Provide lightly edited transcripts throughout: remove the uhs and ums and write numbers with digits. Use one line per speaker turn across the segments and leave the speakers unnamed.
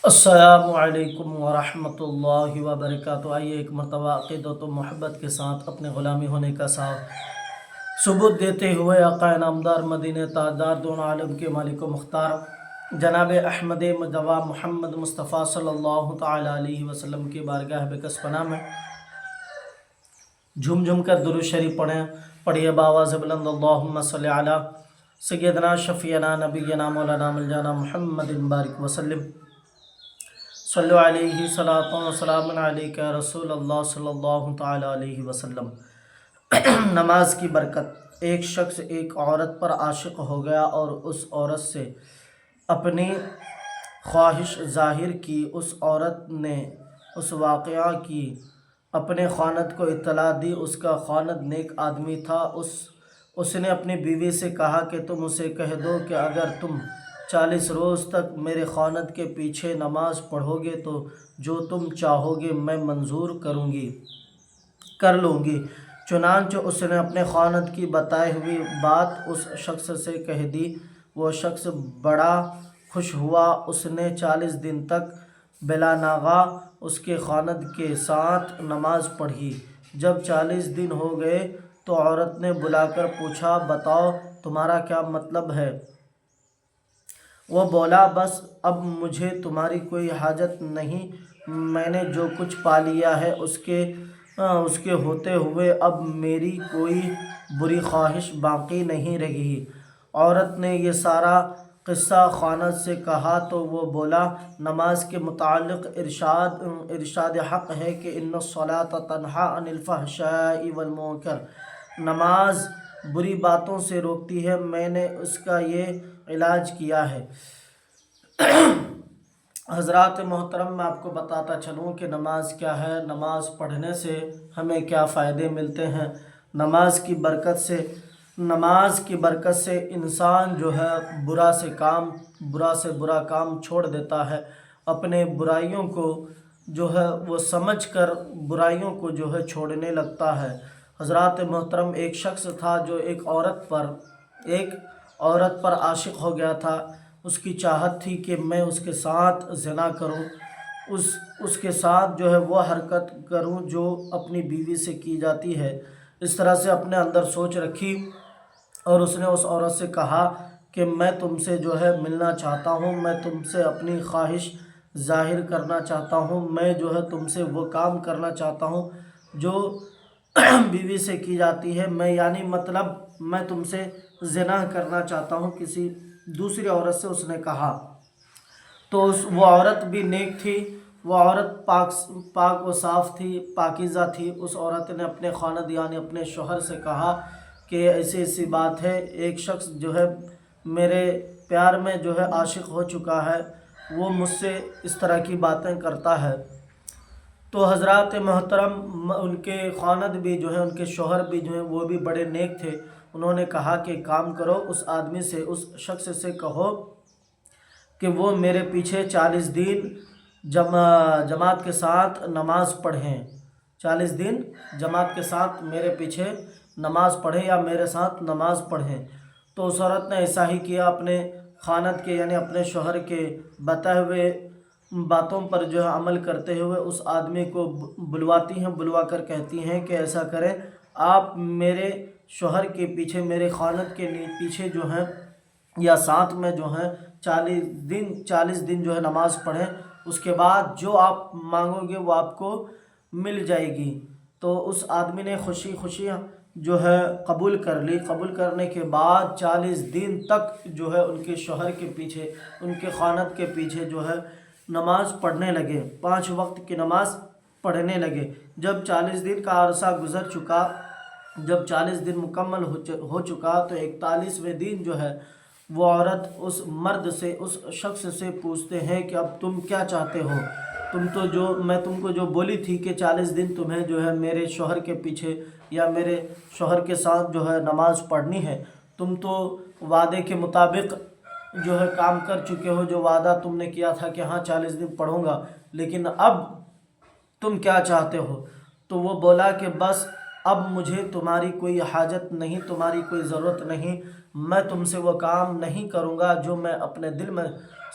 السلام علیکم ورحمۃ اللہ وبرکاتہ۔ آئیے ایک مرتبہ عقیدت و محبت کے ساتھ اپنے غلامی ہونے کا ثبوت دیتے ہوئے آقا نامدار مدینہ تاجدار دونوں عالم کے مالک و مختار جناب احمد مجتبی محمد مصطفیٰ صلی اللہ تعالی علیہ وسلم کی بارگاہ بکس پناہ میں جھوم کر درود شریف پڑھیے باواز بلند اللہم صلی علی سیدنا شفیعنا نبینا مولانا ملجانا محمد بارک وسلم صلو علیہ صلاۃ و سلام علیک رسول اللہ صلی اللہ تعالی علیہ وسلم۔ نماز کی برکت۔ ایک شخص ایک عورت پر عاشق ہو گیا اور اس عورت سے اپنی خواہش ظاہر کی۔ اس عورت نے اس واقعہ کی اپنے خاوند کو اطلاع دی۔ اس کا خاوند نیک آدمی تھا۔ اس نے اپنی بیوی سے کہا کہ تم اسے کہہ دو کہ اگر تم 40 روز تک میرے خاوند کے پیچھے نماز پڑھو گے تو جو تم چاہو گے میں منظور کر لوں گی۔ چنانچہ اس نے اپنے خاوند کی بتائی ہوئی بات اس شخص سے کہہ دی۔ وہ شخص بڑا خوش ہوا۔ اس نے 40 دن تک بلا ناغہ اس کے خاوند کے ساتھ نماز پڑھی۔ جب 40 دن ہو گئے تو عورت نے بلا کر پوچھا، بتاؤ تمہارا کیا مطلب ہے؟ وہ بولا، بس اب مجھے تمہاری کوئی حاجت نہیں، میں نے جو کچھ پا لیا ہے اس کے ہوتے ہوئے اب میری کوئی بری خواہش باقی نہیں رہی۔ عورت نے یہ سارا قصہ خاوند سے کہا تو وہ بولا، نماز کے متعلق ارشاد حق ہے کہ ان الصلاۃ تنہی عن الفحشاء والمنکر، نماز بری باتوں سے روکتی ہے، میں نے اس کا یہ علاج کیا ہے۔ حضرات محترم، میں آپ کو بتاتا چلوں کہ نماز کیا ہے، نماز پڑھنے سے ہمیں کیا فائدے ملتے ہیں۔ نماز کی برکت سے انسان جو ہے برا سے برا کام چھوڑ دیتا ہے، اپنے برائیوں کو جو ہے وہ سمجھ کر برائیوں کو جو ہے چھوڑنے لگتا ہے۔ حضرات محترم، ایک شخص تھا جو ایک عورت پر عاشق ہو گیا تھا۔ اس کی چاہت تھی کہ میں اس کے ساتھ زنا کروں، اس کے ساتھ جو ہے وہ حرکت کروں جو اپنی بیوی سے کی جاتی ہے۔ اس طرح سے اپنے اندر سوچ رکھی اور اس نے اس عورت سے کہا کہ میں تم سے جو ہے ملنا چاہتا ہوں، میں تم سے اپنی خواہش ظاہر کرنا چاہتا ہوں، میں جو ہے تم سے وہ کام کرنا چاہتا ہوں جو بیوی سے کی جاتی ہے، میں تم سے زنا کرنا چاہتا ہوں کسی دوسری عورت سے، اس نے کہا۔ تو وہ عورت بھی نیک تھی، وہ عورت پاک و صاف تھی، پاکیزہ تھی۔ اس عورت نے اپنے خاوند یعنی اپنے شوہر سے کہا کہ ایسی بات ہے، ایک شخص جو ہے میرے پیار میں جو ہے عاشق ہو چکا ہے، وہ مجھ سے اس طرح کی باتیں کرتا ہے۔ تو حضرات محترم، ان کے خاوند بھی جو ہے، ان کے شوہر بھی جو ہیں وہ بھی بڑے نیک تھے۔ انہوں نے کہا کہ کام کرو، اس شخص سے کہو کہ وہ میرے پیچھے 40 دن جماعت کے ساتھ نماز پڑھیں، 40 دن جماعت کے ساتھ میرے پیچھے نماز پڑھیں یا میرے ساتھ نماز پڑھیں۔ تو اس عورت نے ایسا ہی کیا، اپنے خاوند کے یعنی اپنے شوہر کے بتائے ہوئے باتوں پر جو ہے عمل کرتے ہوئے اس آدمی کو بلواتی ہیں، بلوا کر کہتی ہیں کہ ایسا کریں، آپ میرے شوہر کے پیچھے، میرے خاوند کے پیچھے جو ہیں یا ساتھ میں جو ہیں 40 دن جو ہے نماز پڑھیں، اس کے بعد جو آپ مانگو گے وہ آپ کو مل جائے گی۔ تو اس آدمی نے خوشی جو ہے قبول کر لی۔ قبول کرنے کے بعد 40 دن تک جو ہے ان کے شوہر کے پیچھے، ان کے خاوند کے پیچھے جو ہے نماز پڑھنے لگے، 5 وقت کی نماز پڑھنے لگے۔ جب 40 دن کا عرصہ گزر چکا، جب 40 دن مکمل ہو چکا تو 41ویں دن جو ہے وہ عورت اس مرد سے، اس شخص سے پوچھتے ہیں کہ اب تم کیا چاہتے ہو؟ میں تم کو جو بولی تھی کہ 40 دن تمہیں جو ہے میرے شوہر کے پیچھے یا میرے شوہر کے ساتھ جو ہے نماز پڑھنی ہے، تم تو وعدے کے مطابق جو ہے کام کر چکے ہو، جو وعدہ تم نے کیا تھا کہ ہاں 40 دن پڑھوں گا، لیکن اب تم کیا چاہتے ہو؟ تو وہ بولا کہ بس اب مجھے تمہاری کوئی حاجت نہیں، تمہاری کوئی ضرورت نہیں، میں تم سے وہ کام نہیں کروں گا جو میں اپنے دل میں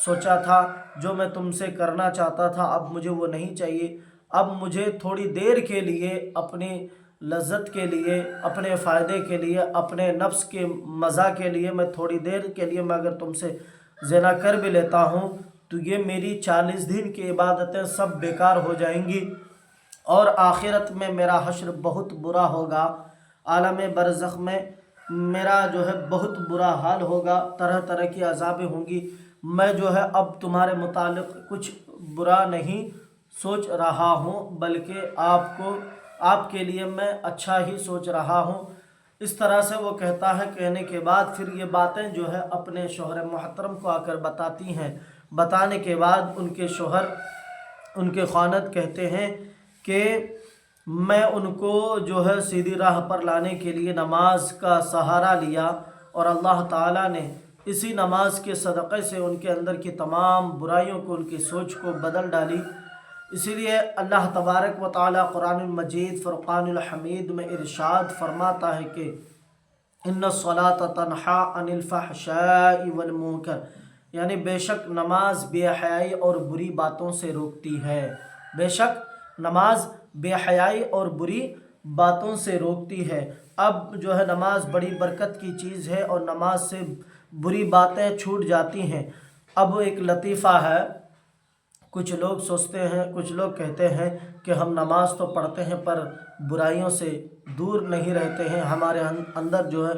سوچا تھا، جو میں تم سے کرنا چاہتا تھا، اب مجھے وہ نہیں چاہیے۔ اب مجھے تھوڑی دیر کے لیے، اپنی لذت کے لیے، اپنے فائدے کے لیے، اپنے نفس کے مزہ کے لیے، میں تھوڑی دیر کے لیے میں اگر تم سے زنا کر بھی لیتا ہوں تو یہ میری 40 دن کی عبادتیں سب بیکار ہو جائیں گی، اور آخرت میں میرا حشر بہت برا ہوگا، عالم برزخ میں میرا جو ہے بہت برا حال ہوگا، طرح طرح کی عذابیں ہوں گی۔ میں جو ہے اب تمہارے متعلق کچھ برا نہیں سوچ رہا ہوں، بلکہ آپ کے لیے میں اچھا ہی سوچ رہا ہوں۔ اس طرح سے وہ کہتا ہے، کہنے کے بعد پھر یہ باتیں جو ہے اپنے شوہر محترم کو آ کر بتاتی ہیں۔ بتانے کے بعد ان کے شوہر، ان کے خاوند کہتے ہیں کہ میں ان کو جو ہے سیدھی راہ پر لانے کے لیے نماز کا سہارا لیا، اور اللہ تعالیٰ نے اسی نماز کے صدقے سے ان کے اندر کی تمام برائیوں کو، ان کی سوچ کو بدل ڈالی۔ اسی لیے اللہ تبارک و تعالیٰ قرآن المجید فرقان الحمید میں ارشاد فرماتا ہے کہ ان الصلاۃ تنہی عن الفحشاء والمنکر، یعنی بے شک نماز بے حیائی اور بری باتوں سے روکتی ہے، بے شک نماز بے حیائی اور بری باتوں سے روکتی ہے۔ اب جو ہے نماز بڑی برکت کی چیز ہے، اور نماز سے بری باتیں چھوٹ جاتی ہیں۔ اب ایک لطیفہ ہے، کچھ لوگ سوچتے ہیں، کچھ لوگ کہتے ہیں کہ ہم نماز تو پڑھتے ہیں پر برائیوں سے دور نہیں رہتے ہیں، ہمارے اندر جو ہے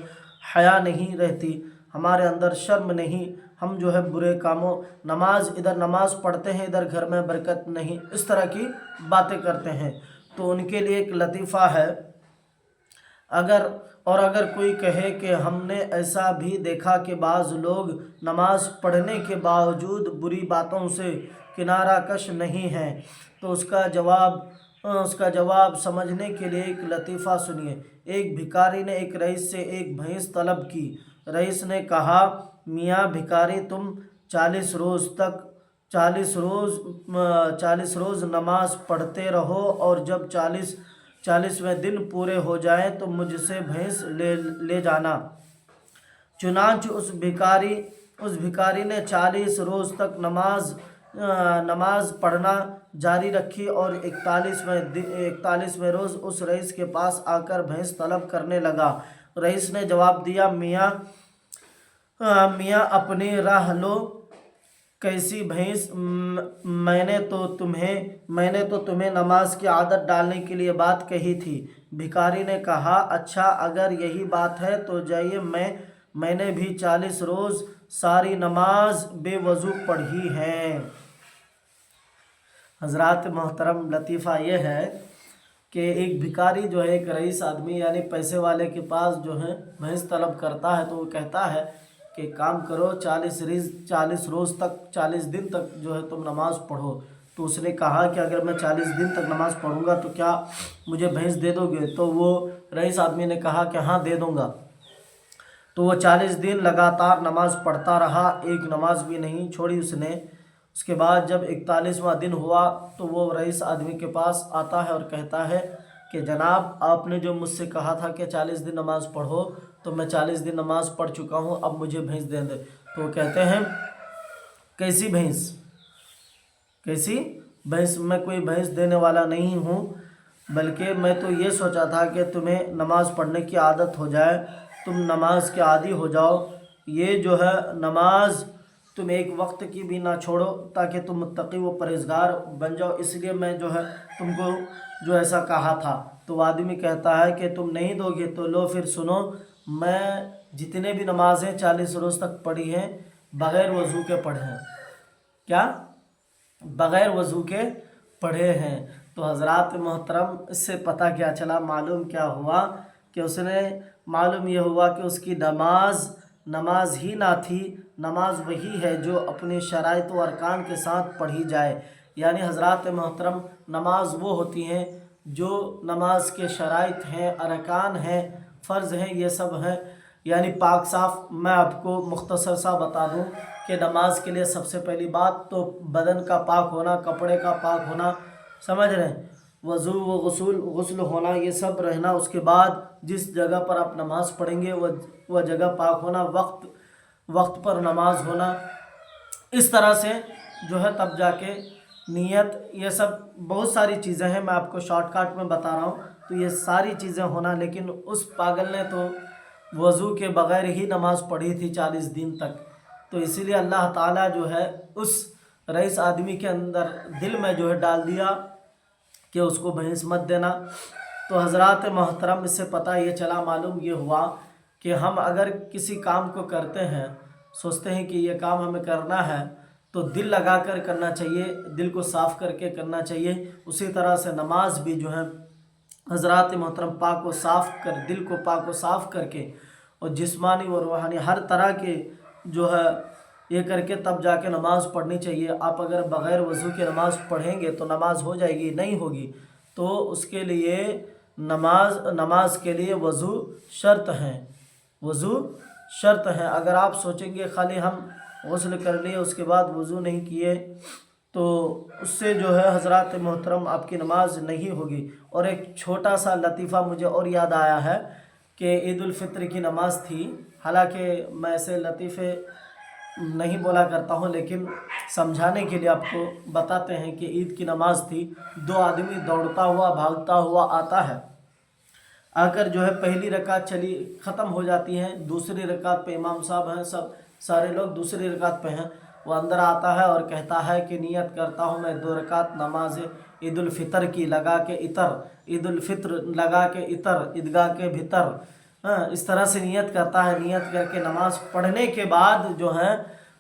حیا نہیں رہتی، ہمارے اندر شرم نہیں، ہم جو ہے برے کاموں، ادھر نماز پڑھتے ہیں ادھر گھر میں برکت نہیں، اس طرح کی باتیں کرتے ہیں۔ تو ان کے لیے ایک لطیفہ ہے، اگر کوئی کہے کہ ہم نے ایسا بھی دیکھا کہ بعض لوگ نماز پڑھنے کے باوجود بری باتوں سے کنارہ کش نہیں ہیں، تو اس کا جواب سمجھنے کے لیے ایک لطیفہ سنیے۔ ایک بھکاری نے ایک رئیس سے ایک بھینس طلب کی۔ رئیس نے کہا، میاں بھکاری، تم 40 روز نماز پڑھتے رہو، اور جب 40ویں دن پورے ہو جائیں تو مجھ سے بھینس لے جانا۔ چنانچہ اس بھکاری نے 40 روز تک نماز پڑھنا جاری رکھی، اور 41ویں روز اس رئیس کے پاس آ کر بھینس طلب کرنے لگا۔ رئیس نے جواب دیا، میاں اپنی راہ لو، کیسی بھینس؟ میں نے تو تمہیں نماز کی عادت ڈالنے کے لیے بات کہی تھی۔ بھکاری نے کہا، اچھا اگر یہی بات ہے تو جائیے، میں نے بھی 40 روز ساری نماز بے وضو پڑھی ہے۔ حضرات محترم، لطیفہ یہ ہے کہ ایک بھکاری جو ہے ایک رئیس آدمی یعنی پیسے والے کے پاس جو ہے بھینس طلب کرتا ہے، تو وہ کہتا ہے کہ کام کرو، 40 روز تک، 40 دن تک جو ہے تم نماز پڑھو۔ تو اس نے کہا کہ اگر میں 40 دن تک نماز پڑھوں گا تو کیا مجھے بھینس دے دو گے؟ تو وہ رئیس آدمی نے کہا کہ ہاں دے دوں گا۔ تو وہ 40 دن لگاتار نماز پڑھتا رہا، ایک نماز بھی نہیں چھوڑی اس نے۔ اس کے بعد جب 41واں دن ہوا تو وہ رئیس آدمی کے پاس آتا ہے اور کہتا ہے کہ جناب، آپ نے جو مجھ سے کہا تھا کہ 40 دن نماز پڑھو، تو میں 40 دن نماز پڑھ چکا ہوں، اب مجھے بھینس دے دے۔ تو وہ کہتے ہیں، کیسی بھینس؟ میں کوئی بھینس دینے والا نہیں ہوں، بلکہ میں تو یہ سوچا تھا کہ تمہیں نماز پڑھنے کی عادت ہو جائے، تم نماز کے عادی ہو جاؤ، یہ جو ہے نماز تم ایک وقت کی بھی نہ چھوڑو تاکہ تم متقی و پرہیزگار بن جاؤ، اس لیے میں جو ہے تم کو جو ایسا کہا تھا۔ تو وہ آدمی کہتا ہے کہ تم نہیں دو گے تو لو پھر سنو، میں جتنے بھی نمازیں 40 روز تک پڑھی ہیں بغیر وضو کے پڑھے ہیں۔ کیا؟ بغیر وضو کے پڑھے ہیں۔ تو حضرات محترم، اس سے پتہ کیا چلا، معلوم کیا ہوا کہ معلوم یہ ہوا کہ اس کی نماز ہی نہ تھی۔ نماز وہی ہے جو اپنی شرائط و ارکان کے ساتھ پڑھی جائے، یعنی حضرات محترم، نماز وہ ہوتی ہیں جو نماز کے شرائط ہیں، ارکان ہیں، فرض ہیں، یہ سب ہیں، یعنی پاک صاف۔ میں آپ کو مختصر سا بتا دوں کہ نماز کے لیے سب سے پہلی بات تو بدن کا پاک ہونا، کپڑے کا پاک ہونا، سمجھ رہے ہیں؟ وضو و غسل ہونا یہ سب رہنا، اس کے بعد جس جگہ پر آپ نماز پڑھیں گے وہ جگہ پاک ہونا، وقت پر نماز ہونا، اس طرح سے جو ہے تب جا کے نیت، یہ سب بہت ساری چیزیں ہیں، میں آپ کو شارٹ کٹ میں بتا رہا ہوں، تو یہ ساری چیزیں ہونا۔ لیکن اس پاگل نے تو وضو کے بغیر ہی نماز پڑھی تھی 40 دن تک، تو اسی لیے اللہ تعالیٰ جو ہے اس رئیس آدمی کے اندر دل میں جو ہے ڈال دیا کہ اس کو بھینس مت دینا۔ تو حضرات محترم، اس سے پتہ یہ چلا، معلوم یہ ہوا کہ ہم اگر کسی کام کو کرتے ہیں، سوچتے ہیں کہ یہ کام ہمیں کرنا ہے، تو دل لگا کر کرنا چاہیے، دل کو صاف کر کے کرنا چاہیے۔ اسی طرح سے نماز بھی جو ہے حضرات محترم پاک و صاف کر، دل کو پاک و صاف کر کے، اور جسمانی اور روحانی ہر طرح کے جو ہے یہ کر کے تب جا کے نماز پڑھنی چاہیے۔ آپ اگر بغیر وضو کے نماز پڑھیں گے تو نماز ہو جائے گی؟ نہیں ہوگی۔ تو اس کے لیے نماز کے لیے وضو شرط ہیں، وضو شرط ہیں۔ اگر آپ سوچیں گے خالی ہم غسل کر لیے اس کے بعد وضو نہیں کیے، تو اس سے جو ہے حضرات محترم آپ کی نماز نہیں ہوگی۔ اور ایک چھوٹا سا لطیفہ مجھے اور یاد آیا ہے کہ عید الفطر کی نماز تھی، حالانکہ میں ایسے لطیفے نہیں بولا کرتا ہوں، لیکن سمجھانے کے لیے آپ کو بتاتے ہیں کہ عید کی نماز تھی، 2 آدمی دوڑتا ہوا بھاگتا ہوا آتا ہے، آ کر جو ہے پہلی رکعت ختم ہو جاتی ہے، دوسری رکعت پہ امام صاحب ہیں، سارے لوگ دوسری رکعت پہ ہیں، وہ اندر آتا ہے اور کہتا ہے کہ نیت کرتا ہوں میں 2 رکعت نماز عید الفطر کی لگا کے عطر، عید الفطر لگا کے عطر عیدگاہ کے بھیتر، اس طرح سے نیت کرتا ہے۔ نیت کر کے نماز پڑھنے کے بعد جو ہے،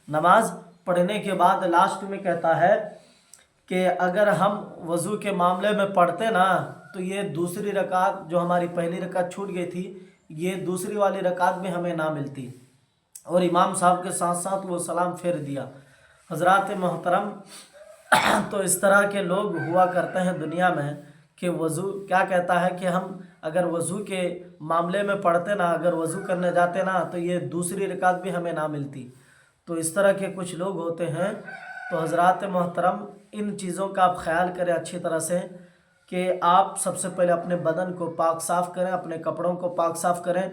نماز پڑھنے کے بعد لاسٹ میں کہتا ہے کہ اگر ہم وضو کے معاملے میں پڑھتے نا تو یہ دوسری رکعت جو ہماری پہلی رکعت چھوٹ گئی تھی، یہ دوسری والی رکعت بھی ہمیں نہ ملتی، اور امام صاحب کے ساتھ ساتھ وہ سلام پھیر دیا۔ حضرات محترم، تو اس طرح کے لوگ ہوا کرتے ہیں دنیا میں کہ وضو کیا کہتا ہے کہ ہم اگر وضو کے معاملے میں پڑھتے نا، اگر وضو کرنے جاتے نا تو یہ دوسری رکعت بھی ہمیں نہ ملتی۔ تو اس طرح کے کچھ لوگ ہوتے ہیں۔ تو حضرات محترم، ان چیزوں کا آپ خیال کریں اچھی طرح سے کہ آپ سب سے پہلے اپنے بدن کو پاک صاف کریں، اپنے کپڑوں کو پاک صاف کریں،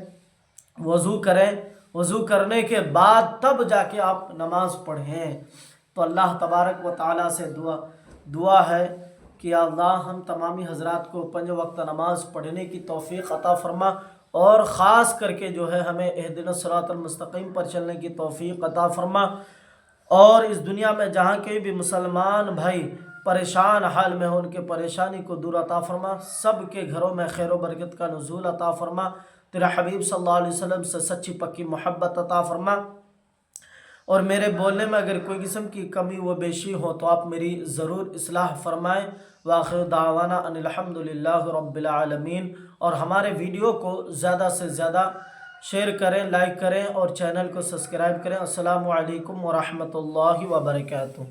وضو کریں، وضو کرنے کے بعد تب جا کے آپ نماز پڑھیں۔ تو اللہ تبارک و تعالیٰ سے دعا ہے کہ اللہ ہم تمامی حضرات کو 5 وقت نماز پڑھنے کی توفیق عطا فرما، اور خاص کر کے جو ہے ہمیں اہدنا الصراط المستقیم پر چلنے کی توفیق عطا فرما، اور اس دنیا میں جہاں کے بھی مسلمان بھائی پریشان حال میں ہو، ان کے پریشانی کو دور عطا فرما، سب کے گھروں میں خیر و برکت کا نزول عطا فرما، تیرا حبیب صلی اللہ علیہ وسلم سے سچی پکی محبت عطا فرما، اور میرے بولنے میں اگر کوئی قسم کی کمی و بیشی ہو تو آپ میری ضرور اصلاح فرمائیں۔ وآخر دعوانا ان الحمدللہ رب العالمین۔ اور ہمارے ویڈیو کو زیادہ سے زیادہ شیئر کریں، لائک کریں، اور چینل کو سبسکرائب کریں۔ السلام علیکم ورحمۃ اللہ وبرکاتہ۔